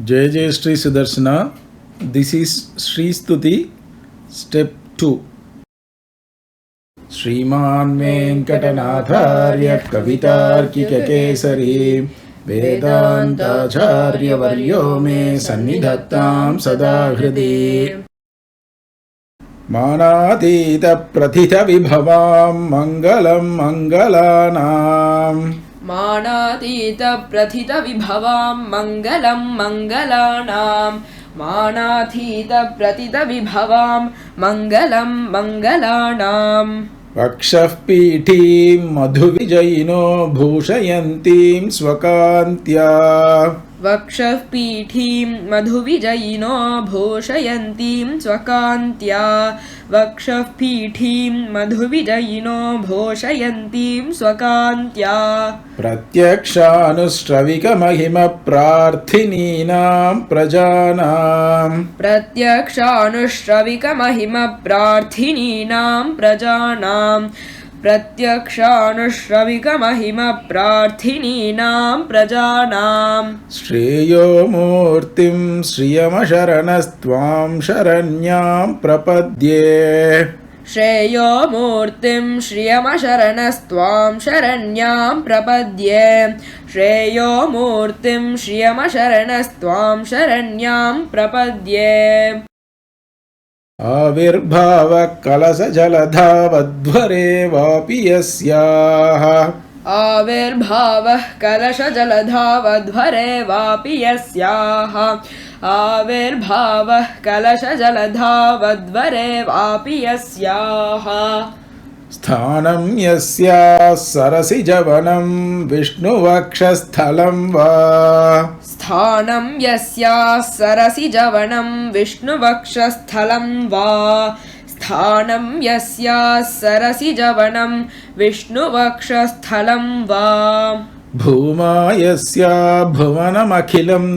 Jai Jai Sri Sudarshana. This is Sri Stuti, Step 2. Shriman Venkatanatharya Kavitarkika Kesari Vedantacharya Varyo Me Sannidhattam Sada Hridi Manatita Prathita Vibhavam Mangalam Mangalanam Manatita Prathita Vibhavam Mangalam Mangalanam Manatita Prathita Vibhavam Mangalam Mangalanam Vakshah Pītīm Madhuvijayino Bhushayantīm Swakantya Vakshah Pītīm Madhuvijayino Bhushayantīm Swakantya Vakshah Pītīm Madhuvijayino Bhushayantīm Swakantya Pratyakshanustravika Mahima Prarthininam Prajanam Pratyakshanustravika Mahima Prarthininam Prajanam Pratyakshanustravika Mahima Prarthininam Prajanam Shreyo Murtim Shriyamasharanastvam Sharanyam Prapadye Shreyo Murtim Shriyamasharanastvam Sharanyam Prapadye Shreyo Murtim Shriyamasharanastvam Sharanyam Prapadye Avirbhava Kalasa Jaladhavadvare Vapi Yasyaha Avirbhavah Kalasha Jaladhavadvare Vapi Yasyaha Avirbhavah Kalasha Jaladhavadvare Vapi Yasyaha Sthanam Yasya Sarasi Javanam Vishnuvakshasthalam Va Sthanam Yasya Sarasi Javanam Vishnuvakshasthalam Va Sthanam Yasya Sarasi Javanam Vishnuvakshasthalam Va Bhuma Yasya Bhuvanam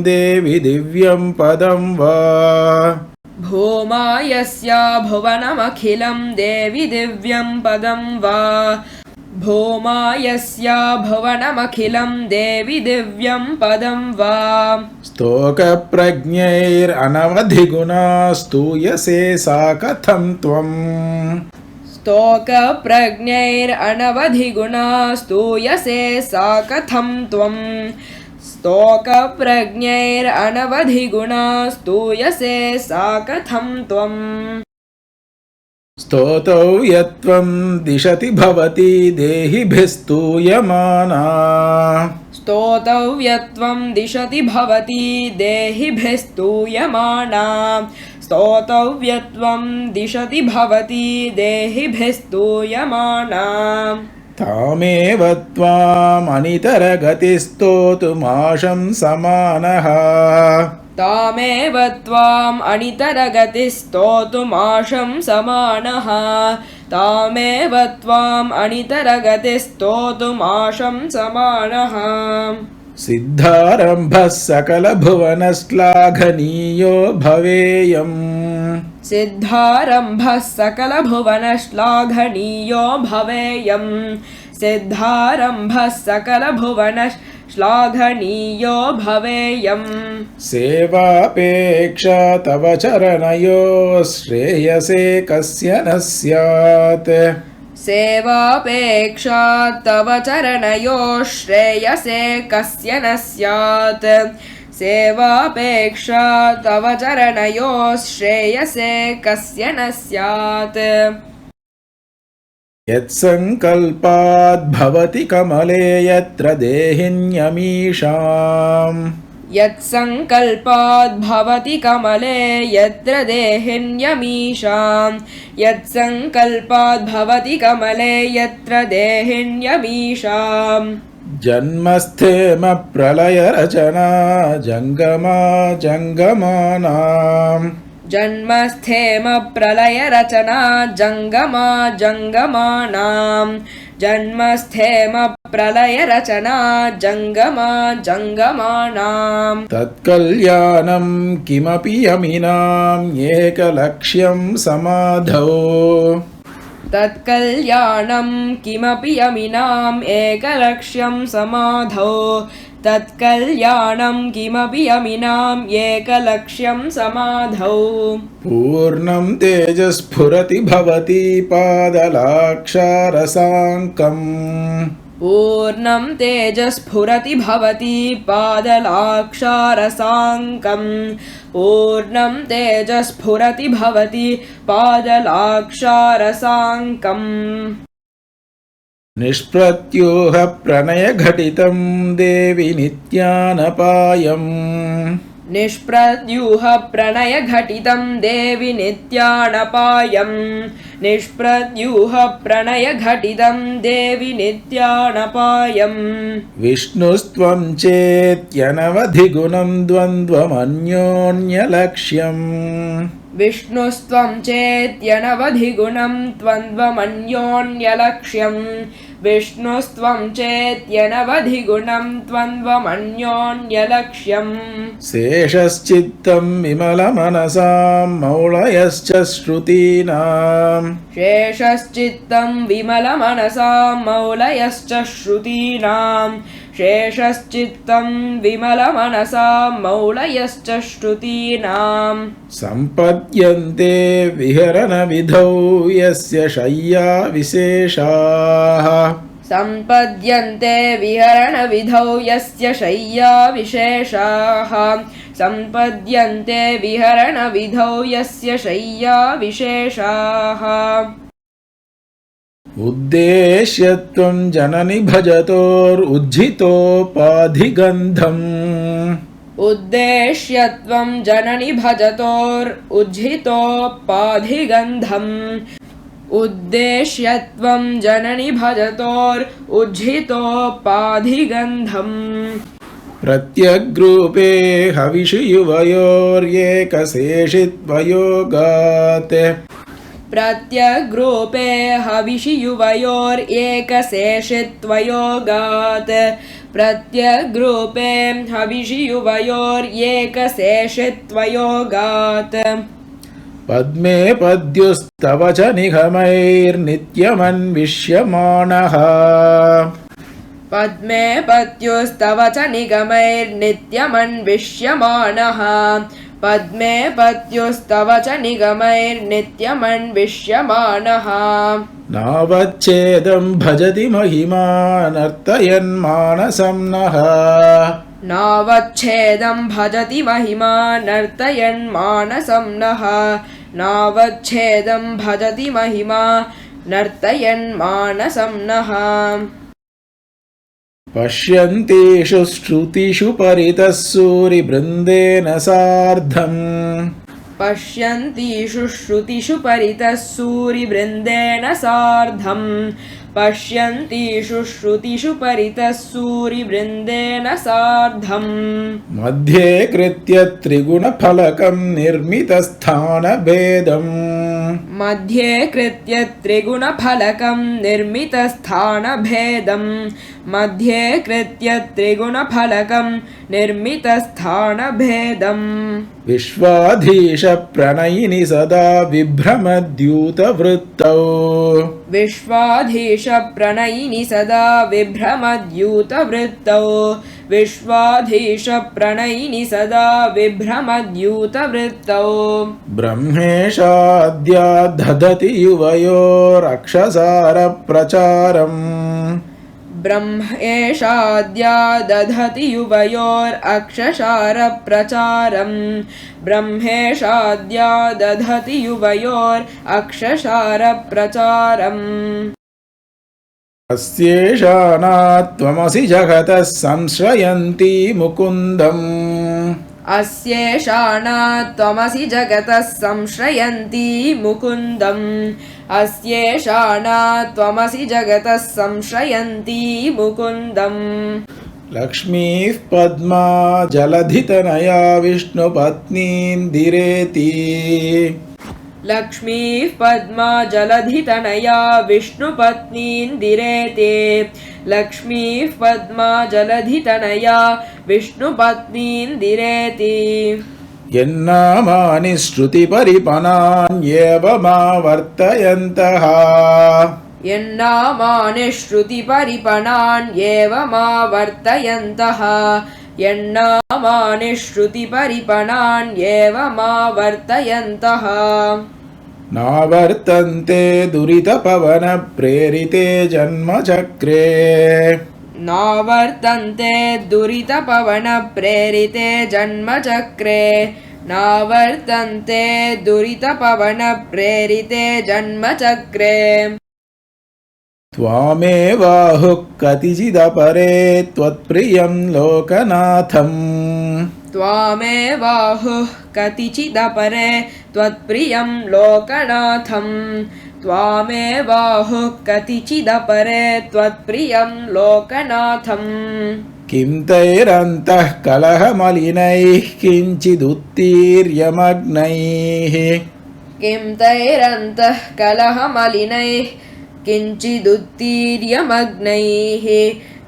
Devi Divyam Padam Va Bhuma Yasya Bhuvanam Akhilam Devi Divyam Padam Va Bhuma Yasya Bhuvanam Akhilam Devi Divyam Padam Va Stoka Prajnair Anavadhiguna Stuyase Sakatham Tvam Stoka Prajnair Anavadhiguna Stuyase Sakatham Tvam Stoka Prajnair Anavadhiguna Stuyase Sakatham Tvam Stotau Yatvam Dishati Bhavati Dehi Bhistuyamana Stotau Yatvam Dishati Bhavati Dehi Bhistuyamana Stotau Yatvam Dishati Bhavati Dehi Bhistuyamana Tameva Tvam Anitaragatistotumasham Samanaha Tameva Tvam Anitaragatistotumasham Samanaha Tameva Tvam Anitaragatistotumasham Samanaha Siddharambhas Sakala Bhuvanashlaghaniyo Bhaveyam Siddharambhas Sakala Bhuvanashlaghaniyo Bhaveyam Siddharambhas Sakala Bhuvanashlaghaniyo Bhaveyam Sevapeksha Tava Charanayo Shreyase Kasya na Syat Sevapeksha Tava Charanayo Shreyase Kasya na Syat Sevapeksha Tava Charanayo Shreyase Kasya na Syat Yatsankalpad Bhavati Kamale Yatra Dehinyamisham Yatsankalpad Bhavati Kamale Yatra Dehinyamisham Yatsankalpad Bhavati Kamale Yatra Dehinyamisham Janmasthema Pralaya Rachana Jangama Jangamanam Janmasthema Pralaya Rachana Jangama Jangamanam Janmasthema Pralaya Rachana Jangama Jangamanam Tatkalyanam Kimapi Yaminam Ekalakshyam Samadhau तत्कल्याणं किमपि यमिनाम् एकलक्ष्यं समाधौ तत्कल्याणं किमपि यमिनाम् एकलक्ष्यं समाधौ पूर्णं तेजस्फुरति भवति पादलाक्षारसाङ्कम् पूर्णं तेजस्फुरति भवति पादलाक्षारसाङ्कम् पूर्णं तेजस्फुरति भवति पादलाक्षारसाङ्कम् निष्प्रत्यूह प्रणयघटितं देवि नित्यानपायम् निष्प्रद्यूह प्रणयघटितं देवि नित्यानपायम् निष्प्रद्यूह प्रणयघटितं देवि नित्यानपायम् विष्णुस्त्वं चेत्यनवधिगुणं द्वन्द्वमन्योन्यलक्ष्यम् विष्णुस्त्वं चेत्यनवधिगुणं त्वन्द्वमन्योन्यलक्ष्यम् विष्णुस्त्वं चेत्यनवधिगुणं त्वन्द्वमन्योन्यलक्ष्यम् शेषश्चित्तं विमलमनसां मौळयश्च श्रुतीनाम् शेषश्चित्तं विमलमनसां मौलयश्च श्रुतीनाम् शेषश्चित्तं विमलमनसां मौलयश्च श्रुतीनाम् सम्पद्यन्ते विहरणविधौ यस्य शय्या विशेषाः सम्पद्यन्ते विहरणविधौ यस्य शय्या विशेषाः सम्पद्यन्ते विहरणविधौ यस्य शय्या विशेषाः उद्देश्यत्वं जननि भजतोरुज्झितोपाधिगन्धम् उद्देश्यत्वं जननि भजतोरुज्झितोपाधिगन्धम् उद्देश्यत्वं जननि भजतोरुज्झितोपाधिगन्धम् प्रत्यग्रूपे हविषि युवयोर्येकशेषित्वयोगात् प्रत्यग्रूपे हविषि युवयोरेकशेषित्वयोगात् प्रत्यग्रूपे हविषि युवयोर्येकशेषित्वयोगात् पद्मे पद्युस्तव च निगमैर्नित्यमन्विष्यमाणः पद्मे पत्युस्तव च निगमैर्नित्यमन्विष्यमाणः पद्मे पत्युस्तव च निगमैर्नित्यमन्विष्यमाणः नावच्छेदं भजति महिमा नर्तयन्मानसं नः नावच्छेदं भजति महिमा नर्तयन्मानसं नः नावच्छेदं भजति महिमा नर्तयन्मानसं नः पश्यन्तीषु श्रुतिषु परितः सूरिवृन्देन सार्धम् पश्यन्तीषु श्रुतिषु परितः सूरिवृन्देन सार्धम् पश्यन्तीषु श्रुतिषु परितः सूरिवृन्देन सार्धम् मध्ये कृत्य त्रिगुणफलकं निर्मितस्थानभेदम् मध्ये कृत्य त्रिगुणफलकं निर्मितस्थानभेदम् मध्ये कृत्य त्रिगुणफलकं निर्मितस्थानभेदम् विश्वाधीश प्रणयिनि सदा विभ्रमद्यूतवृत्तौ विश्वाधीश प्रणयिनि सदा विभ्रमद्यूतवृत्तौ विश्वाधीश प्रणयिनि सदा विभ्रमद्यूतवृत्तौ ब्रह्मेशाद्या दधति युवयोरक्षसारप्रचारम् ब्रह्मेशाद्या दधति युवयोरक्षसारप्रचारम् ब्रह्मेशाद्या दधति युवयोरक्षसारप्रचारम् अस्येषानात्वमसि जगतः संश्रयन्ती मुकुन्दम् अस्येषाणा त्वमसि जगतः संश्रयन्ती मुकुन्दम् अस्येषाणा त्वमसि जगतः संश्रयन्ती मुकुन्दम् लक्ष्मीः पद्मा जलधितनया विष्णुपत्नीन्दिरेति लक्ष्मीः पद्मा जलधितनया विष्णुपत्नीन्दिरेते लक्ष्मीः पद्मा जलधितनया विष्णुपत्नीन्दिरेति यन्नामानि श्रुतिपरिपणान्येवमावर्तयन्तः यन्नामानि श्रुतिपरिपणान्येवमावर्तयन्तः यन्नामानि श्रुतिपरिपणान्येवमावर्तयन्तः नावर्तन्ते दुरितपवनप्रेरिते जन्मचक्रे नावर्तन्ते दुरितपवनप्रेरिते जन्मचक्रे नावर्तन्ते दुरितपवनप्रेरिते जन्मचक्रे त्वामेवाहुः कतिचिदपरे त्वत्प्रियं लोकनाथम् त्वामेवाहुः कतिचिदपरे त्वत्प्रियं लोकनाथम् त्वामेवाहुः कतिचिदपरे त्वत्प्रियं लोकनाथम् किं तैरन्तः कलहमलिनैः किञ्चिदुत्तीर्यमग्नैः किं तैरन्तः कलहमलिनैः किञ्चिदुत्तीर्यमग्नैः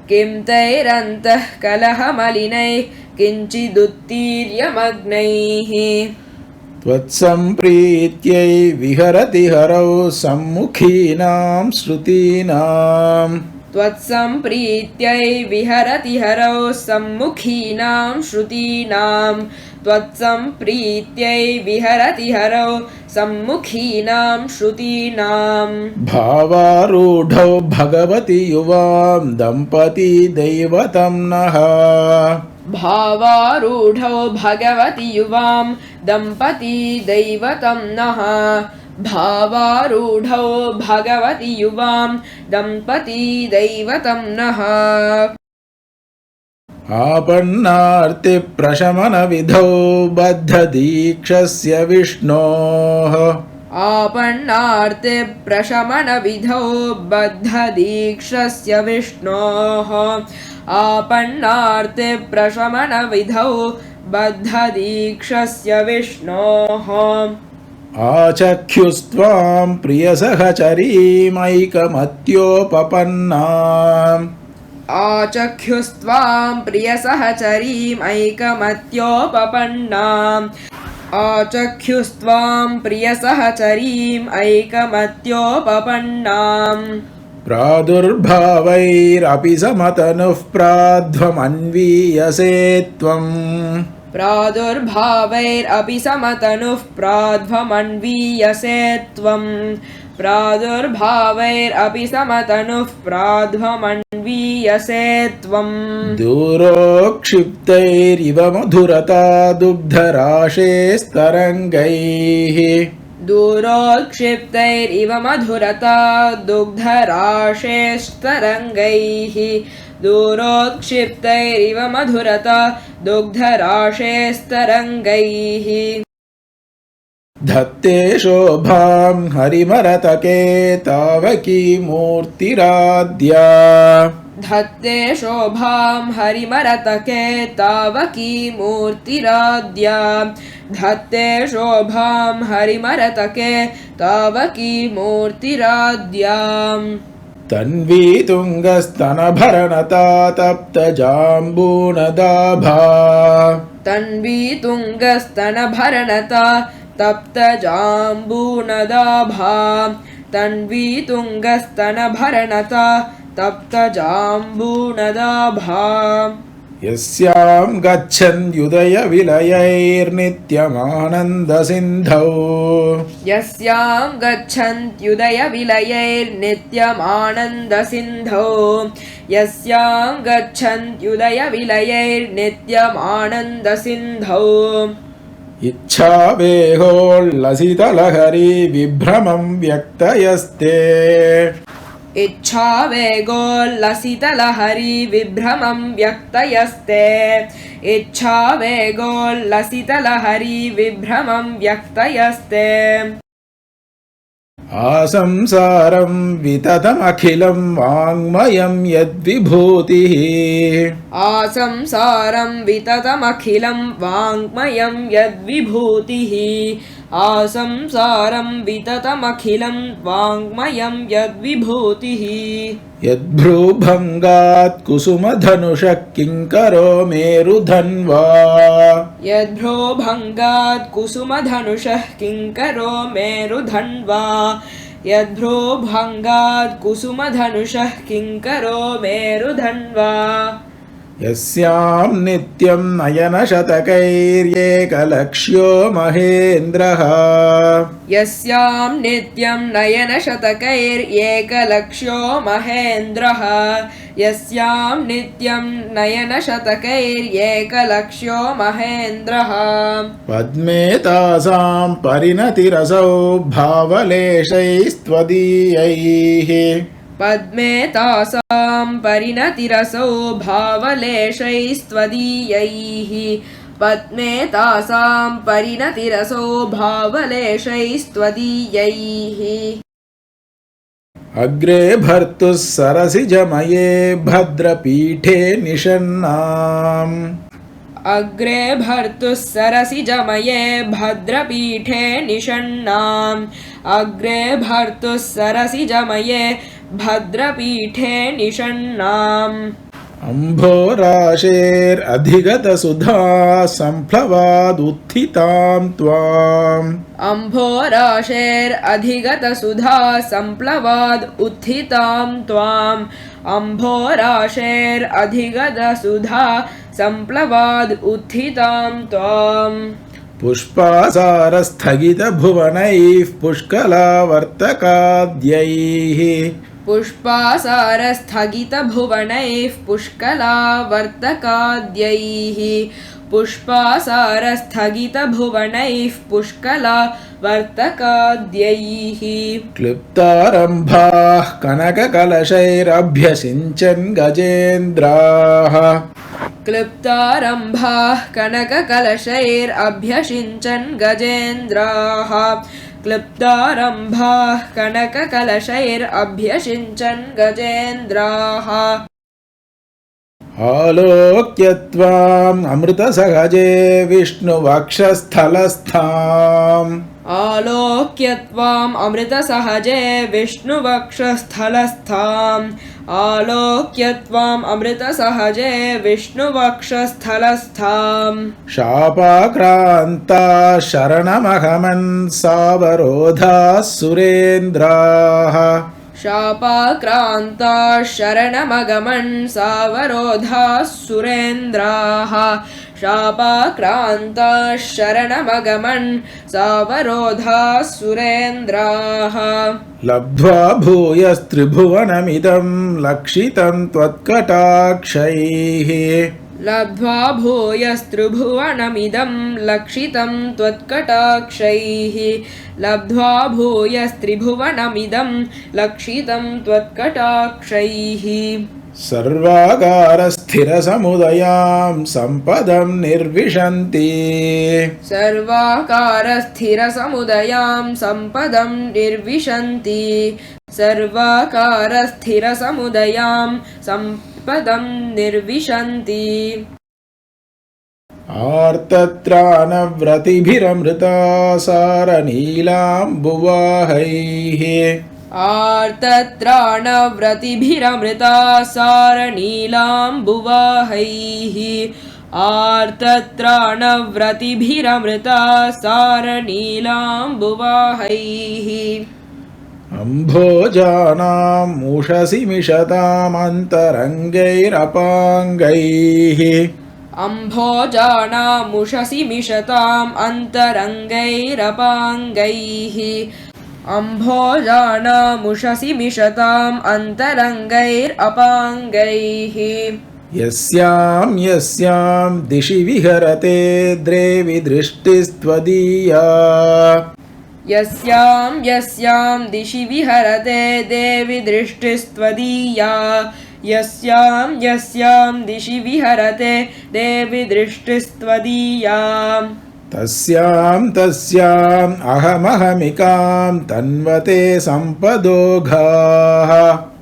किं तैरन्तः कलहमलिनैः किञ्चिदुत्तीर्यमग्नैः त्वत्सम्प्रीत्यै विहरति हरौ सम्मुखीनां श्रुतीनाम् त्वत्सम्प्रीत्यै विहरति हरौ सम्मुखीनां श्रुतीनां त्वत्सम्प्रीत्यै विहरति हरौ सम्मुखीनां श्रुतीनां भावारूढौ भगवति युवां दम्पती दैवतं नः भावारूढौ भगवति युवां दम्पती दैवतं नः भावारूढौ भगवति युवां दम्पती दैवतं नः आपन्नार्तिप्रशमनविधौ बद्धदीक्षस्य विष्णोः आपन्नार्तिप्रशमनविधौ बद्धदीक्षस्य विष्णोः आपन्नार्तिप्रशमनविधौ बद्धदीक्षस्य विष्णोः आचख्युस्त्वां प्रियसहचरीमैकमत्योपपन्नाम् आचख्युस्त्वां प्रियसहचरीमैकमत्योपपन्नाम् आचख्युस्त्वां प्रियसहचरीम् ऐकमत्योपपन्नाम् प्रादुर्भावैरपि समतनुः प्राध्वमन्वीयसे त्वम् प्रादुर्भावैरपि समतनुः प्राध्वमन्वीयसे त्वम् प्रादुर्भावैरपि समतनुः प्राध्वमन्वीयसे त्वम् दूरोक्षिप्तैरिव मधुरता दुग्धराशेस्तरङ्गैः दूरोत्क्षिप्तैरिव मधुरता दुग्धराशेस्तरङ्गैः दूरोत्क्षिप्तैरिव मधुरता दुग्धराशेस्तरङ्गैः धत्ते शोभां हरिमरतके तावकी मूर्तिराद्या धत्ते शोभां हरिमरतके तावकी मूर्तिराद्या धत्ते शोभां हरिमरतके तावकी मूर्तिराद्या तन्वी तुङ्गस्तनभरणता तप्तजाम्बूनदाभा तन्वी तुङ्गस्तनभरणता तप्तजाम्बूनदाभा तन्वी तुङ्गस्तनभरणता तप्तजाम्बूनदाभा यस्यां गच्छन्त्युदयविलयैर्नित्यमानन्दसिन्धौ यस्यां गच्छन्त्युदयविलयैर्नित्यमानन्दसिन्धौ यस्यां गच्छन्त्युदयविलयैर्नित्यमानन्दसिन्धौ इच्छावेहोल्लसितलहरी विभ्रमं व्यक्तयस्ते इच्छावेगोल्लसितलहरी विभ्रमं व्यक्तयस्ते इच्छावेगोल्लसितलहरी विभ्रमं व्यक्तयस्ते आसंसारं विततमखिलं वाङ्मयं यद्विभूतिः आसंसारं विततमखिलं वाङ्मयं यद्विभूतिः आसंसारं विततमखिलं वाङ्मयं यद्विभूतिः यद्भ्रूभङ्गात् कुसुमधनुषः किङ्करो मेरुधन्वा यद्भ्रूभङ्गात् कुसुमधनुषः किङ्करो मेरुधन्वा यद्भ्रूभङ्गात् कुसुमधनुषः किङ्करो मेरुधन्वा यस्यां नित्यं नयनशतकैर्येकलक्ष्यो महेन्द्रः यस्यां नित्यं नयनशतकैर्येकलक्ष्यो महेन्द्रः यस्यां नित्यं नयनशतकैर्येकलक्ष्यो महेन्द्रः पद्मे तासां परिणतिरसौ भावलेशैस्त्वदीयैः पद्मे तासां परिणतिरसौ भावलेशैस्त्वदीयैः पद्मे तासां परिणतिरसौ भावलेशैस्त्वदीयैः अग्रे भर्तुः सरसिजमये भद्रपीठे निषण्णाम् अग्रे भर्तुः सरसिजमये भद्रपीठे निषण्णाम् अग्रे भर्तुः सरसिजमये भद्रपीठे निषण्णाम् अम्भोराशेरधिगतसुधा सम्प्लवादुत्थितां त्वाम् अम्भोराशेरधिगतसुधा सम्प्लवाद् उत्थितां त्वाम् अम्भोराशेरधिगतसुधा सम्प्लवाद् उत्थितां त्वाम् पुष्पासारस्थगितभुवनैः पुष्कलावर्तकाद्यैः पुष्पासारस्थगितभुवनैः पुष्कलावर्तकाद्यैः पुष्पासारस्थगितभुवनैः पुष्कलावर्तकाद्यैः क्लृप्तारम्भाः कनककलशैरभ्यसिञ्चन् गजेन्द्राः क्लृप्तारम्भाः कनककलशैरभ्यसिञ्चन् गजेन्द्राः क्लृप्तारम्भाः कनककलशैरभ्यसिञ्चन् गजेन्द्राः आलोक्य त्वाम् अमृतसहजे विष्णुवक्षस्थलस्थाम् आलोक्य त्वाम् अमृतसहजे विष्णुवक्षस्थलस्थाम् आलोक्य त्वाम् अमृतसहजे विष्णुवक्षस्थलस्थाम् शापाक्रान्ता शरणमहमन् सावरोधाः सुरेन्द्राः शापाक्रान्ताः शरणमगमन् सावरोधाः सुरेन्द्राः शापाक्रान्ताः शरणमगमन् सावरोधाः सुरेन्द्राः लब्ध्वा भूयस्त्रिभुवनमिदं लक्षितं त्वत्कटाक्षैः लब्ध्वा भूयस्त्रिभुवनमिदं लक्षितं त्वत्कटाक्षैः लब्ध्वा भूयस्त्रिभुवनमिदं लक्षितं त्वत्कटाक्षैः सर्वाकारस्थिरसमुदयां सम्पदं निर्विशन्ति सर्वाकारस्थिरसमुदयां सम्पदं निर्विशन्ति सर्वाकारस्थिरसमुदयां सम्पदं निर्विशन्ति आर्तत्राणव्रतिभिरमृता सारनीलाम्बुवाहैः आर्तत्राणव्रतिभिरमृता सारनीलाम्बुवाहैः आर्तत्राणव्रतिभिरमृता सारनीलाम्बुवाहैः अम्भोजानाम् उषसि मिषतामन्तरङ्गैरपाङ्गैः अम्भोजानामुषसि मिषताम् अन्तरङ्गैरपाङ्गैः अम्भोजानामुषसि मिषताम् अन्तरङ्गैरपाङ्गैः यस्यां यस्यां दिशि विहरते द्रेवि दृष्टिस्त्वदीया यस्यां यस्यां दिशि विहरते देवि दृष्टिस्त्वदीया यस्यां यस्यां दिशि विहरते देवि दृष्टिस्त्वदीया तस्यां तस्याम् अहमहमिकां तन्वते सम्पदोघाः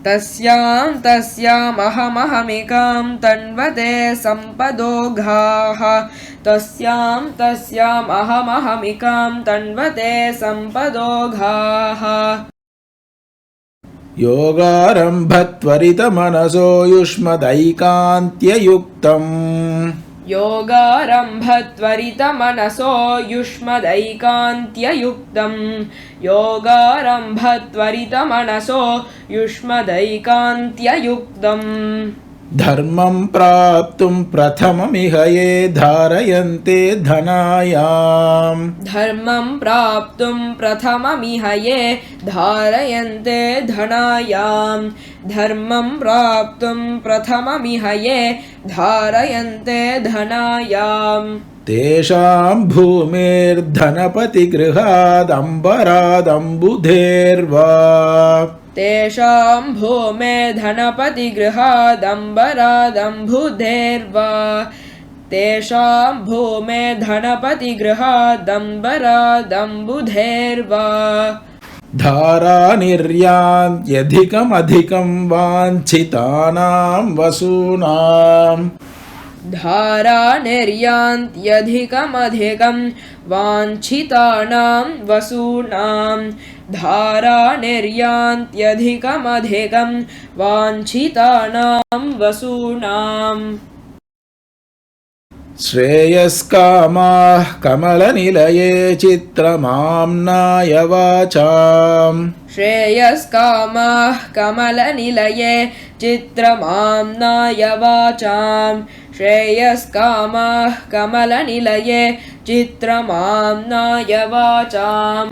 तस्यां तस्यामहमहमिकां तन्वते सम्पदोघाः तस्यां तस्यामहमहमिकां तन्वते सम्पदोघाः योगारम्भत्वरितमनसो युष्मदैकान्त्ययुक्तम् योगारम्भत्वरितमनसो युष्मदैकान्त्ययुक्तं योगारम्भत्वरितमनसो युष्मदैकान्त्ययुक्तम् धर्मं प्राप्तुं प्रथममिह ये धारयन्ते धनायाम् धर्मं प्राप्तुं प्रथममिह ये धारयन्ते धनायां धर्मं प्राप्तुं प्रथममिह ये धारयन्ते धनायाम् तेषां भूमेर्धनपतिगृहादम्बरादम्बुधेर्वा तेषां भूमेर्धनपतिगृहादम्बरादम्बुधेर्वा तेषां भूमेर्धनपतिगृहादम्बरादम्बुधेर्वा धारानिर्यान्त्यधिकमधिकं वाञ्छितानां वसूनाम् धारानिर्यान्त्यधिकमधिकं वाञ्छितानां वसूनां धारानिर्यान्त्यधिकमधिकं वाञ्छितानां वसूनाम् श्रेयस्कामाः कमलनिलये चित्रमाम्नाय वाचाम् श्रेयस्कामाः कमलनिलये चित्रमाम्नाय वाचां श्रेयस्कामाः कमलनिलये चित्रमाम्नाय वाचाम्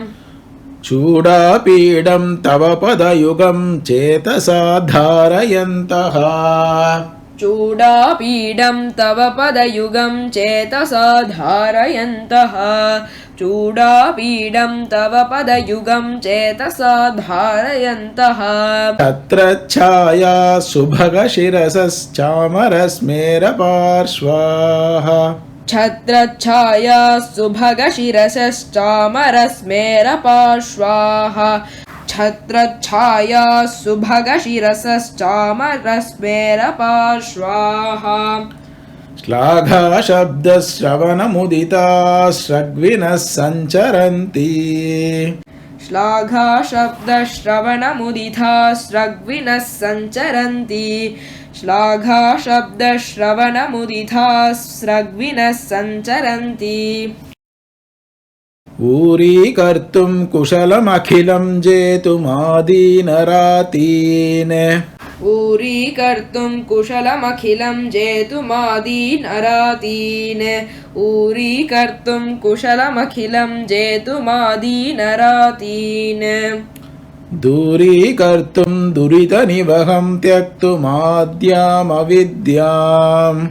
चूडापीडं तव पदयुगं चेतसा धारयन्तः चूडापीडं तव पदयुगं चेतसा धारयन्तः चूडापीडं तव पदयुगं चेतसा धारयन्तः तत्र छाया सुभगशिरसश्चामरस्मेरपार्श्वाः छत्रच्छाया सुभगशिरसश्चामरस्मेरपार्श्वाः छत्रच्छाया सुभगशिरसश्चामरस्मेरपार्श्वाः श्लाघाशब्दश्रवणमुदिताः सञ्चरन्ति श्लाघाशब्दश्रवणमुदिता स्रग्विनः सञ्चरन्ति श्लाघाशब्दश्रवणमुदिता स्रग्विनः सञ्चरन्ति ऊरीकर्तुं कुशलमखिलं जेतुमादीनरातीन् ऊरीकर्तुं कुशलमखिलं जेतुमादीनरातीन् ऊरीकर्तुं कुशलमखिलं जेतुमादीनरातीन् दूरीकर्तुं दुरितनिवहं त्यक्तुमाद्यामविद्याम्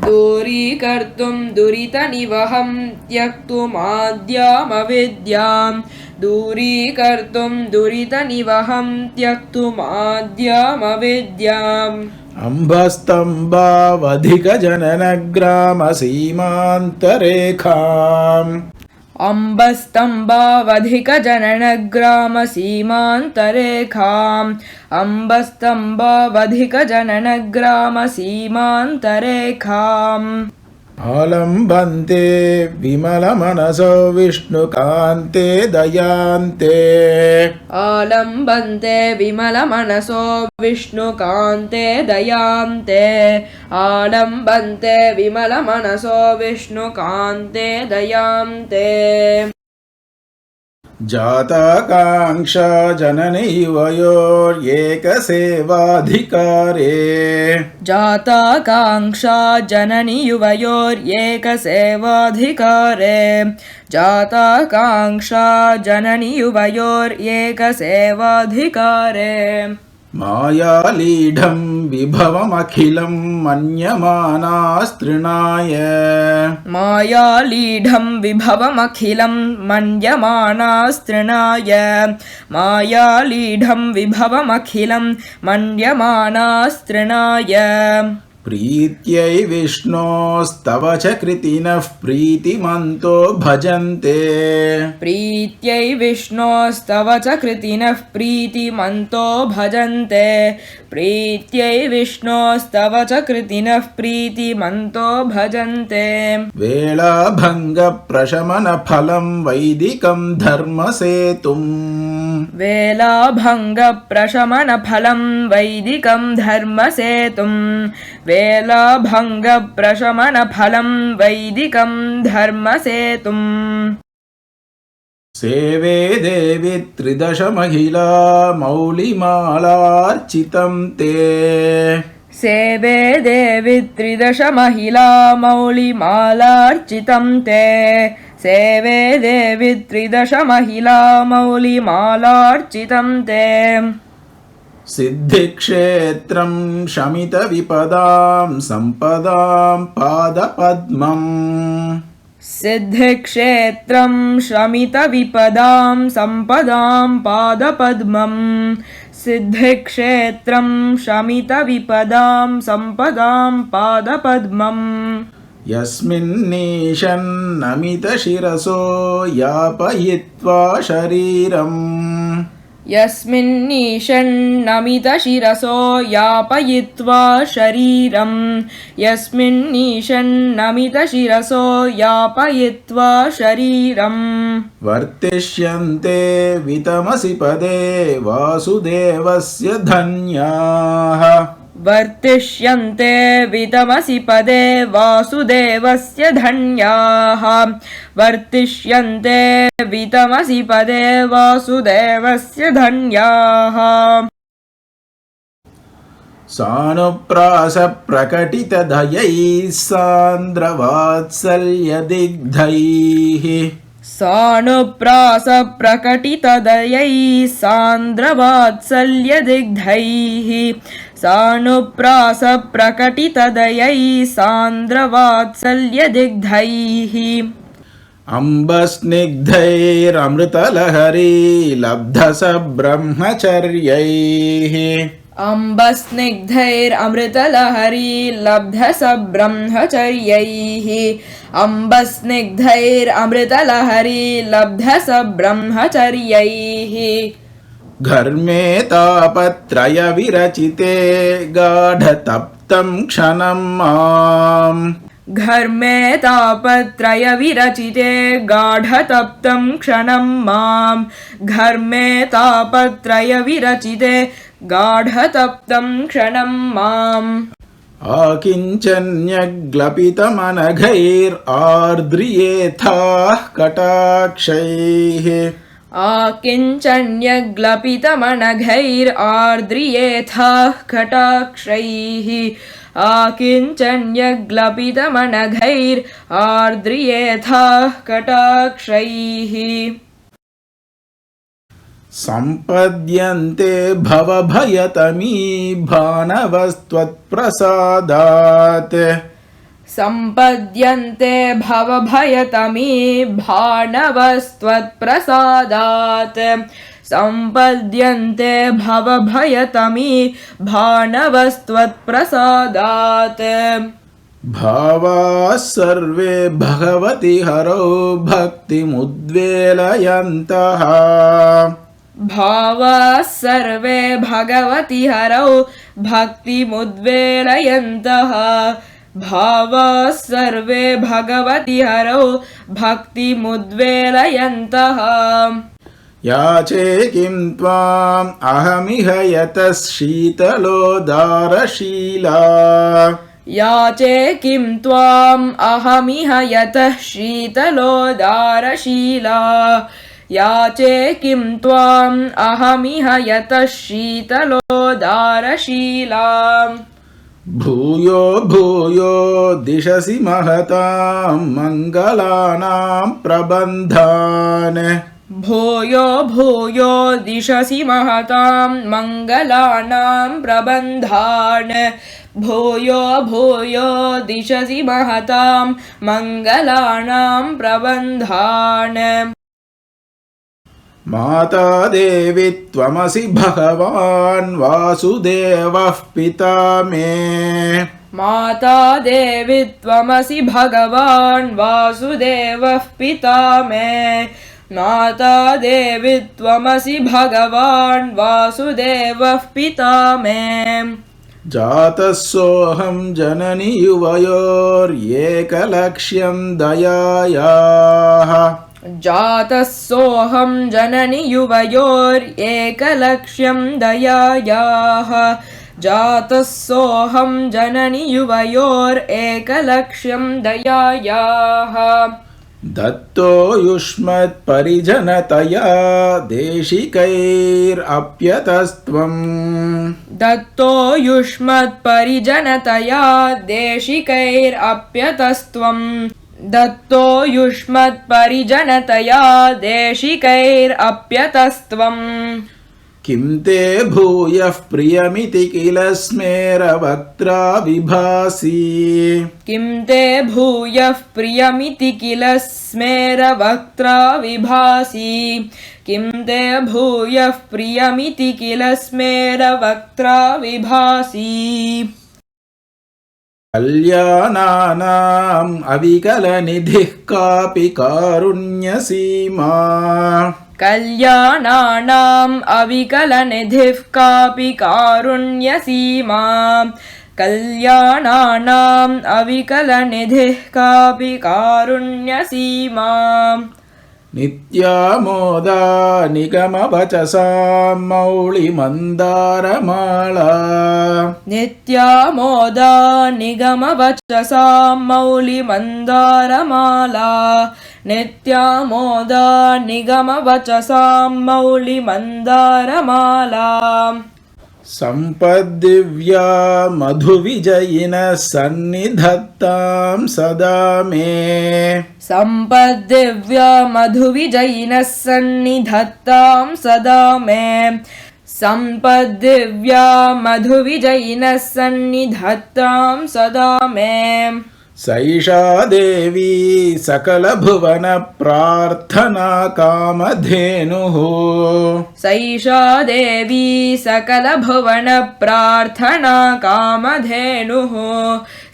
दूरीकर्तुं दुरितनिवहं त्यक्तुमाद्यामविद्याम् दूरीकर्तुं दुरितनिवहं त्यक्तुमाद्यामविद्याम् अम्बस्तम्बावधिकजननग्रामसीमान्तरेखाम् अम्बस्तम्बावधिकजननग्रामसीमान्तरेखाम् अम्बस्तम्बावधिकजननग्रामसीमान्तरेखाम् आलम्बन्ते विमलमनसो विष्णुकान्ते दयान्ते आलम्बन्ते विमलमनसो विष्णुकान्ते दयान्ते आलम्बन्ते विमलमनसो विष्णुकान्ते दयान्ते जाताकाङ्क्षा जननयुवयोर्येकसेवाधिकारे जाताकाङ्क्षा जननियुवयोर्येकसेवाधिकारे जाताकाङ्क्षा जननियुवयोर्येकसेवाधिकारे मायालीढं विभवमखिलं मन्यमानास्तृणाय मायालीढं विभवमखिलं मन्यमानास्तृणाय मायालीढं विभवमखिलं मन्यमानास्तृणाय प्रीत्यै विष्णोस्तव च कृतिनः प्रीतिमन्तो भजन्ते प्रीत्यै विष्णोस्तव च कृतिनः प्रीतिमन्तो भजन्ते प्रीत्यै विष्णोस्तव च कृतिनः प्रीतिमन्तो भजन्ते वेलाभङ्गप्रशमनफलं वैदिकं धर्मसेतुम् वेलाभङ्गप्रशमनफलं वैदिकं धर्मसेतुं वेलाभङ्गप्रशमनफलं वैदिकं धर्मसेतुम् सेवे देवी त्रिदशमहिला मौलिमालार्चितं ते सेवे देवी त्रिदशमहिला मौलिमालार्चितं ते सेवे देवी त्रिदशमहिला मौलिमालार्चितं ते सिद्धिक्षेत्रं शमितविपदां सम्पदां पादपद्मम् सिद्धिक्षेत्रं शमितविपदां सम्पदां पादपद्मम् सिद्धिक्षेत्रं शमितविपदां सम्पदां पादपद्मम् यस्मिन्नीशन्नमितशिरसो यापयित्वा शरीरम् यस्मिन्नीशन्नमितशिरसो यापयित्वा शरीरं यस्मिन्नीशन्नमितशिरसो यापयित्वा शरीरम् वर्तिष्यन्ते वितमसि पदे वासुदेवस्य धन्याः वर्तिष्यन्ते वितमसि पदे वासुदेवस्य धन्याः वर्तिष्यन्ते वितमसि पदे वासुदेवस्य धन्याः सानुप्रासप्रकटितदयैः सान्द्रवात्सल्यदिग्धैः सानुप्रासप्रकटितदयैः सान्द्रवात्सल्यदिग्धैः सानुप्रासप्रकटितदयैः सान्द्रवात्सल्यदिग्धैः अम्बस्निग्धैरमृतलहरी लब्धसब्रह्मचर्यैः अम्बस्निग्धैरमृतलहरी लब्धसब्रह्मचर्यैः अम्बस्निग्धैरमृतलहरी लब्धसब्रह्मचर्यैः घर्मे तापत्रयविरचिते गाढतप्तं क्षणं माम् घर्मे तापत्रयविरचिते गाढतप्तं क्षणं माम् घर्मे तापत्रयविरचिते गाढतप्तं क्षणं माम् आकिञ्चन्यग्लपितमनघैरार्द्रियेथाः कटाक्षैः आकिञ्चन्यग्लपितमनघैरार्द्रियेथाः कटाक्षैः आकिञ्चन्यग्लपितमनघैरार्द्रियेथाः कटाक्षैः सम्पद्यन्ते भवभयतमी भानवस्त्वत्प्रसादात् सम्पद्यन्ते भवभयतमी भानवस्त्वत्प्रसादात् सम्पद्यन्ते भवभयतमी भानवस्त्वत्प्रसादात् भावाः सर्वे भगवति हरौ भक्तिमुद्वेलयन्तः भावाः सर्वे भगवति हरौ भक्तिमुद्वेलयन्तः भावाः सर्वे भगवति हरौ भक्तिमुद्वेलयन्तः याचे किं त्वाम् अहमिह यतः शीतलोदारशीला याचे किं त्वाम् अहमिह यतः शीतलोदारशीला याचे किं त्वाम् अहमिह यतः शीतलोदारशीला भूयो भूयो दिशसि महतां मङ्गलानां प्रबन्धान् भूयो भूयो दिशसि महतां मङ्गलानां प्रबन्धान् भूयो भूयो दिशसि महतां मङ्गलानां प्रबन्धान् माता देवी त्वमसि भगवान् वासुदेवः पिता मे माता देवी त्वमसि भगवान् वासुदेवः पिता मे माता देवी त्वमसि भगवान् वासुदेवः पिता मे जातः सोऽहं जननि युवयोर्येकलक्ष्यं दयायाः जातः सोऽहं जननि युवयोर्येकलक्ष्यं दयायाः जातः सोऽहं जननि युवयोरेकलक्ष्यं दयायाः दत्तो युष्मत्परिजनतया देशिकैरप्यतस्त्वम् दत्तो युष्मत्परिजनतया देशिकैरप्यतस्त्वम् दत्तो युष्मत्परिजनतया देशिकैरप्यतस्त्वम् किं ते भूयः प्रियमिति किल स्मेरवक्त्रा विभासि किं ते भूयः प्रियमिति किल स्मेरवक्त्रा विभासि किं ते भूयः प्रियमिति किल स्मेरवक्त्रा विभासि कल्याणानाम् अविकलनिधिः कापि कारुण्यसीमा कल्याणानाम् अविकलनिधिः कापि कारुण्यसीमा कल्याणानाम् अविकलनिधिः कापि कारुण्यसीमा नित्यामोदा निगमवचसां मौलिमन्दारमाला नित्यामोदा निगमवचसां मौलिमन्दारमाला नित्यामोदा निगमवचसां मौलिमन्दारमाला सम्पद्दिव्या मधुविजयिनः सन्निधत्तां सदा मे सम्पद्दिव्या मधुविजयिनः सन्निधत्तां सदा मे सम्पद्दिव्या मधुविजयिनः सन्निधत्तां सदा मे सैषा देवी सकलभुवनप्रार्थना कामधेनुः सैषा देवी सकलभुवनप्रार्थना कामधेनुः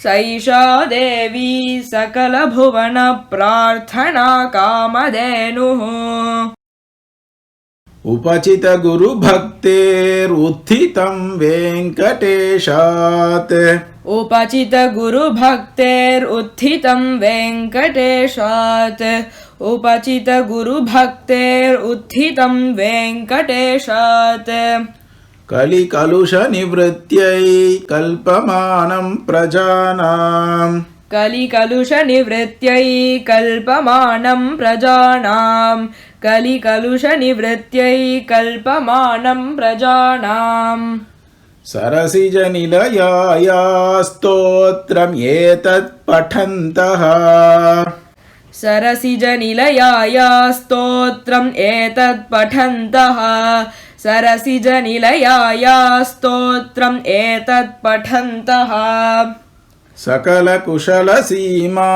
सैषा देवी सकलभुवनप्रार्थना कामधेनुः उपचितगुरुभक्तेरुत्थितं वेङ्कटेशात् उपचितगुरुभक्तेरुत्थितं वेङ्कटेशात् उपचितगुरुभक्तेरुत्थितं वेङ्कटेशात् कलिकलुषनिवृत्त्यै कल्पमानं प्रजानां कलिकलुषनिवृत्त्यै कल्पमानं प्रजानां कलिकलुषनिवृत्त्यै कल्पमानं प्रजानाम् सरसिजनिलयाया स्तोत्रम् एतत् पठन्तः सरसिजनिलयाया स्तोत्रम् एतत् पठन्तः सरसिजनिलयाया स्तोत्रम् एतत् पठन्तः सकलकुशलसीमा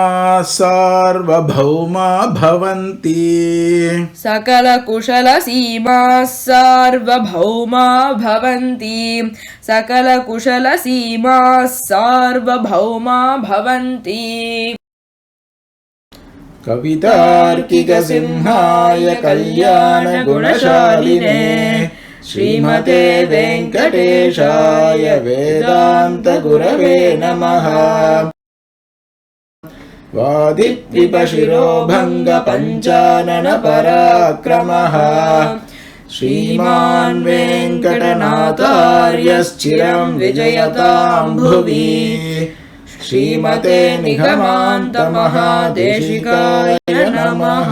सार्वभौमा भवन्ति सकलकुशलसीमा सार्वभौमा भवन्ति सकलकुशलसीमा सार्वभौमा भवन्ति कवितार्किकसिंहाय कल्याणगुणशालिने श्रीमते वेङ्कटेशाय वेदान्तगुरवे नमः वादित्रिपशिरोभङ्गपञ्चाननपराक्रमः श्रीमान् वेङ्कटनाथार्यश्चिरं विजयतां भुवि श्रीमते निगमान्तमहादेशिकाय नमः।